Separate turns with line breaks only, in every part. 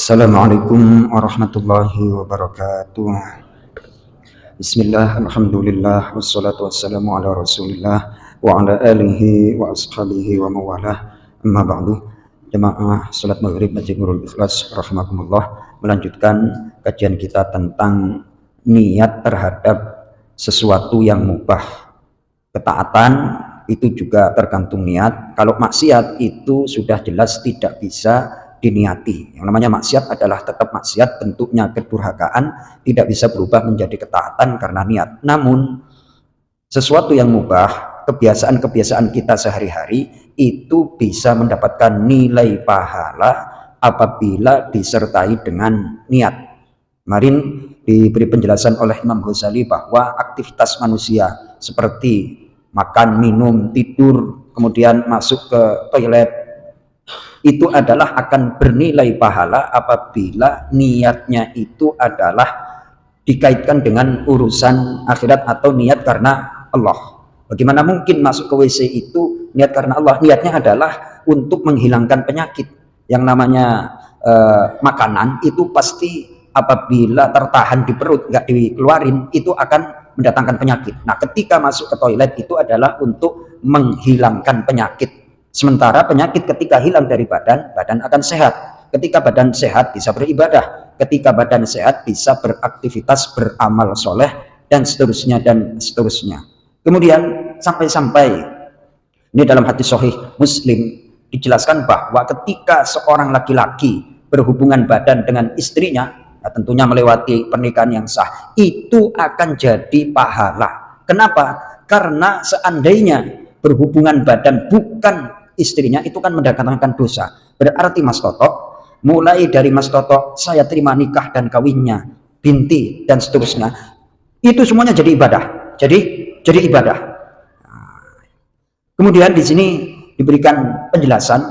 Assalamualaikum warahmatullahi wabarakatuh. Bismillah, alhamdulillah, wassalatu wassalamu ala rasulillah wa ala alihi wa ashabihi wa mawalah. Amma ba'du. Jemaah salat maghrib Masjid Nurul Ikhlas rahimakumullah, melanjutkan kajian kita tentang niat terhadap sesuatu yang mubah. Ketaatan itu juga tergantung niat. Kalau maksiat itu sudah jelas tidak bisa diniati. Yang namanya maksiat adalah tetap maksiat, bentuknya kedurhakaan, tidak bisa berubah menjadi ketaatan karena niat. Namun sesuatu yang mubah, kebiasaan-kebiasaan kita sehari-hari itu bisa mendapatkan nilai pahala apabila disertai dengan niat. Kemarin diberi penjelasan oleh Imam Ghazali bahwa aktivitas manusia seperti makan, minum, tidur, kemudian masuk ke toilet, itu adalah akan bernilai pahala apabila niatnya itu adalah dikaitkan dengan urusan akhirat atau niat karena Allah. Bagaimana mungkin masuk ke WC itu niat karena Allah? Niatnya adalah untuk menghilangkan penyakit. Yang namanya makanan itu pasti apabila tertahan di perut, nggak dikeluarin, itu akan mendatangkan penyakit. Nah, ketika masuk ke toilet itu adalah untuk menghilangkan penyakit. Sementara penyakit ketika hilang dari badan, badan akan sehat. Ketika badan sehat bisa beribadah. Ketika badan sehat bisa beraktivitas, beramal soleh, dan seterusnya dan seterusnya. Kemudian sampai-sampai ini dalam hadis sahih Muslim dijelaskan bahwa ketika seorang laki-laki berhubungan badan dengan istrinya, nah tentunya melewati pernikahan yang sah, itu akan jadi pahala. Kenapa? Karena seandainya berhubungan badan bukan istrinya, itu kan mendatangkan dosa. Berarti Mas Toto, mulai dari Mas Toto saya terima nikah dan kawinnya, binti dan seterusnya, itu semuanya jadi ibadah. Jadi ibadah. Kemudian di sini diberikan penjelasan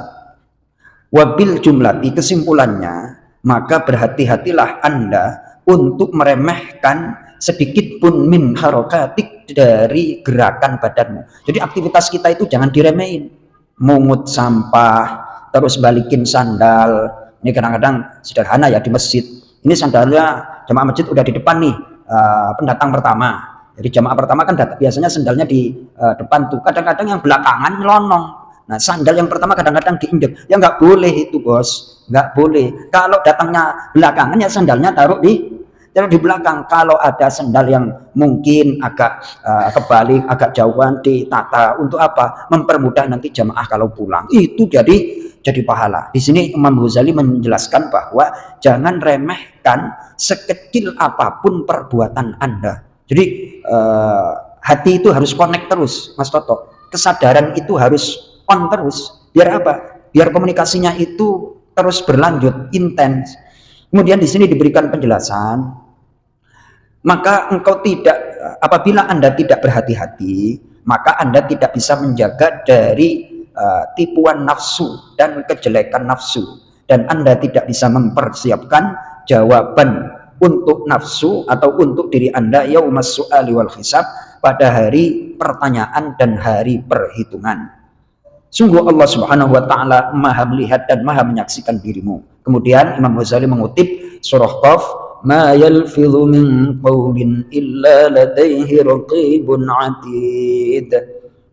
wabil jumlati, kesimpulannya, maka berhati-hatilah Anda untuk meremehkan sedikit pun min harokatik dari gerakan badanmu. Jadi aktivitas kita itu jangan diremehin. Mungut sampah, terus balikin sandal. Ini kadang-kadang sederhana ya di masjid. Ini sandalnya jemaah masjid udah di depan nih, pendatang pertama. Jadi jemaah pertama kan biasanya sandalnya di depan tuh. Kadang-kadang yang belakangan nyelonong. Nah, sandal yang pertama kadang-kadang diinjek. Ya nggak boleh itu, bos. Nggak boleh. Kalau datangnya belakangan ya sandalnya taruh di belakang. Kalau ada sandal yang mungkin agak kebalik, agak jauhan, ditata untuk apa? Mempermudah nanti jamaah kalau pulang. Itu jadi pahala. Di sini Imam Ghazali menjelaskan bahwa jangan remehkan sekecil apapun perbuatan Anda. Jadi hati itu harus connect terus, Mas Toto. Kesadaran itu harus on terus. Biar apa? Biar komunikasinya itu terus berlanjut, intens. Kemudian di sini diberikan penjelasan, maka engkau tidak, apabila Anda tidak berhati-hati, maka Anda tidak bisa menjaga dari tipuan nafsu dan kejelekan nafsu, dan Anda tidak bisa mempersiapkan jawaban untuk nafsu atau untuk diri Anda yaumas su'ali wal hisab, pada hari pertanyaan dan hari perhitungan. Sungguh Allah Subhanahu wa taala Maha melihat dan Maha menyaksikan dirimu. Kemudian Imam Ghazali mengutip surah Qaf, ma yalfidhu min qawlin illa ladaihi raqibun atid.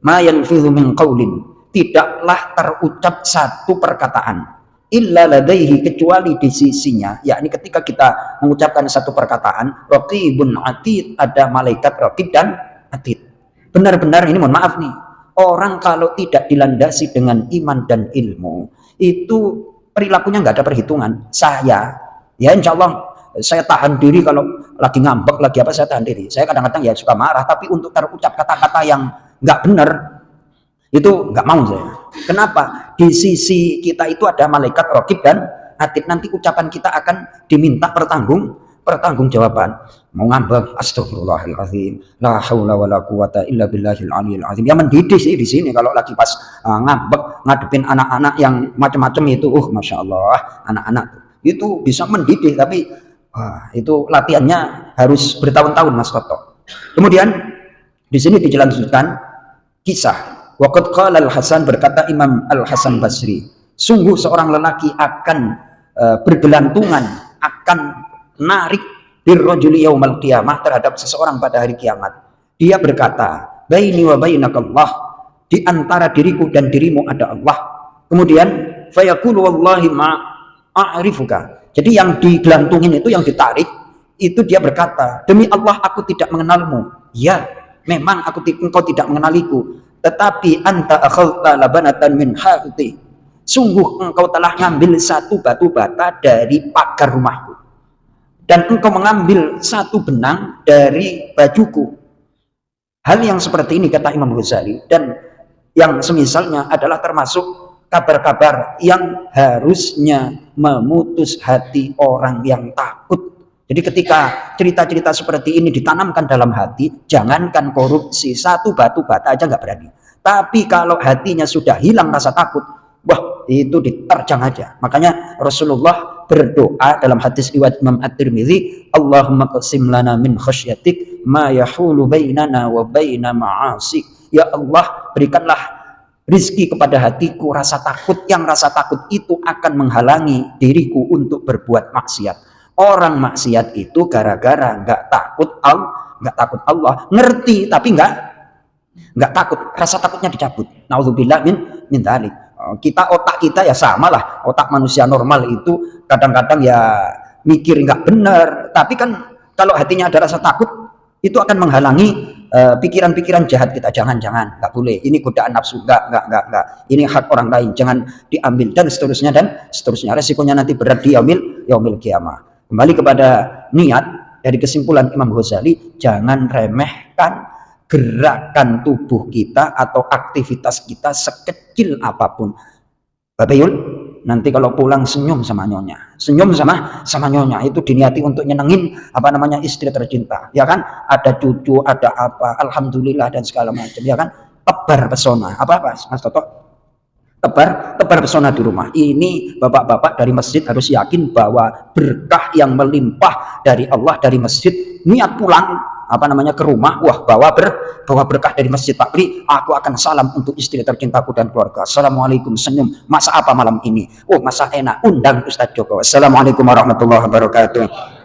Ma yalfidhu min qawlin, tidaklah terucap satu perkataan illa ladaihi, kecuali di sisinya, yakni ketika kita mengucapkan satu perkataan, raqibun atid, ada malaikat raqib dan atid. Benar-benar ini, mohon maaf nih, orang kalau tidak dilandasi dengan iman dan ilmu, itu perilakunya nggak ada perhitungan. Saya, ya insya Allah saya tahan diri kalau lagi ngambek, lagi apa saya tahan diri. Saya kadang-kadang ya suka marah, tapi untuk terucap kata-kata yang nggak benar, itu nggak mau saya. Kenapa? Di sisi kita itu ada malaikat raqib dan atid. Nanti ucapan kita akan diminta pertanggungjawaban. Mau ngambek, astagfirullahaladzim, la haula wala quwata illa billahil aliyil azim. Ya mendidik sih di sini kalau lagi pas ngambek ngadepin anak-anak yang macam-macam itu, masya Allah, anak-anak itu bisa mendidik, tapi itu latihannya harus bertahun-tahun, Mas Toto. Kemudian di sini dijelaskan kisah. Waqad qala Al-Hasan, berkata Imam Al-Hasan Basri, sungguh seorang lelaki akan bergelantungan akan narik birrajuli yaumal qiyamah, terhadap seseorang pada hari kiamat. Dia berkata, baini wa bainakallah, di antara diriku dan dirimu ada Allah. Kemudian fayaqulu wallahi ma a'rifuka. Jadi yang digelantungin itu, yang ditarik itu, dia berkata, demi Allah aku tidak mengenalmu. Ya, memang engkau tidak mengenaliku, tetapi anta akhadta labanatan min hauti, sungguh engkau telah ngambil satu batu bata dari pagar rumahku, dan engkau mengambil satu benang dari bajuku. Hal yang seperti ini, kata Imam Ghazali, dan yang semisalnya adalah termasuk kabar-kabar yang harusnya memutus hati orang yang takut. Jadi ketika cerita-cerita seperti ini ditanamkan dalam hati, jangankan korupsi, satu batu bata aja nggak berani. Tapi kalau hatinya sudah hilang rasa takut, wah, itu diterjang aja. Makanya Rasulullah berdoa dalam hadis riwayat Imam At-Tirmidzi, Allahumma qsim lana min khasyatik ma yahulu bainana wa baina ma'asik. Ya Allah, berikanlah rizki kepada hatiku rasa takut, yang rasa takut itu akan menghalangi diriku untuk berbuat maksiat. Orang maksiat itu gara-gara nggak takut Allah, ngerti tapi nggak takut, rasa takutnya dicabut. Nauzubillah min dzalik. Kita, otak kita ya sama lah, otak manusia normal itu kadang-kadang ya mikir nggak benar, tapi kan kalau hatinya ada rasa takut, itu akan menghalangi pikiran-pikiran jahat kita. Jangan, nggak boleh, ini godaan nafsu, nggak, ini hak orang lain, jangan diambil, dan seterusnya. Resikonya nanti berat di yaumil qiyamah. Kembali kepada niat, dari kesimpulan Imam Ghazali, jangan remehkan gerakan tubuh kita atau aktivitas kita sekecil apapun. Bapak Yul, nanti kalau pulang senyum sama nyonya, itu diniati untuk nyenengin istri tercinta, ya kan? Ada cucu, ada apa, alhamdulillah dan segala macam, ya kan? Tebar pesona, apa Mas Toto? Tebar pesona di rumah. Ini bapak-bapak dari masjid harus yakin bahwa berkah yang melimpah dari Allah dari masjid. Niat pulang ke rumah, wah, bawa berkah dari masjid. Pak Pri, aku akan salam untuk istri tercintaku dan keluarga. Assalamualaikum, senyum. Masak apa malam ini? Oh, masak enak. Undang Ustadz Joko. Assalamualaikum warahmatullahi wabarakatuh.